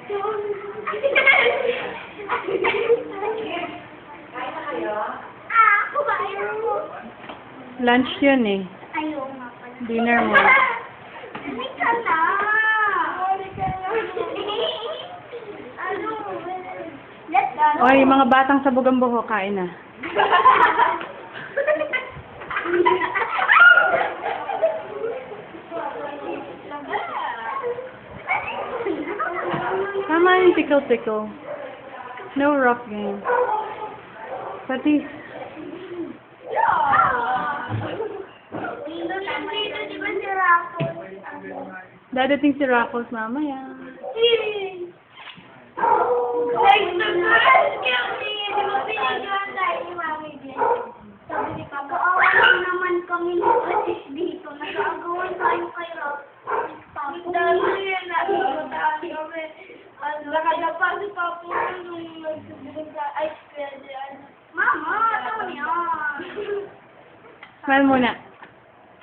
Kain na kayo? Ako ba? Ayaw mo. Lunch yun eh. Ayaw nga pala. Dinner mo. Hindi ka na. Hindi ka na. Ano? Let's go. O, yung mga batang sabog ang buhok, kain na. Tama yung tickle-tickle. No rough game. Pati, Di ba si Raffles? dadating si Raffles mamaya. Like the girls kill me. Di ba pinagawa tayo ni Mami Jen? Sabi ni Papa, awan naman kami nag-assist dito. Nag-aagawan tayo kay Raffles. Dahil yan, nakikita kami. Nakadapa si Papa nung nagsubukan sa ice cream. Mama, ano yan? Smile muna.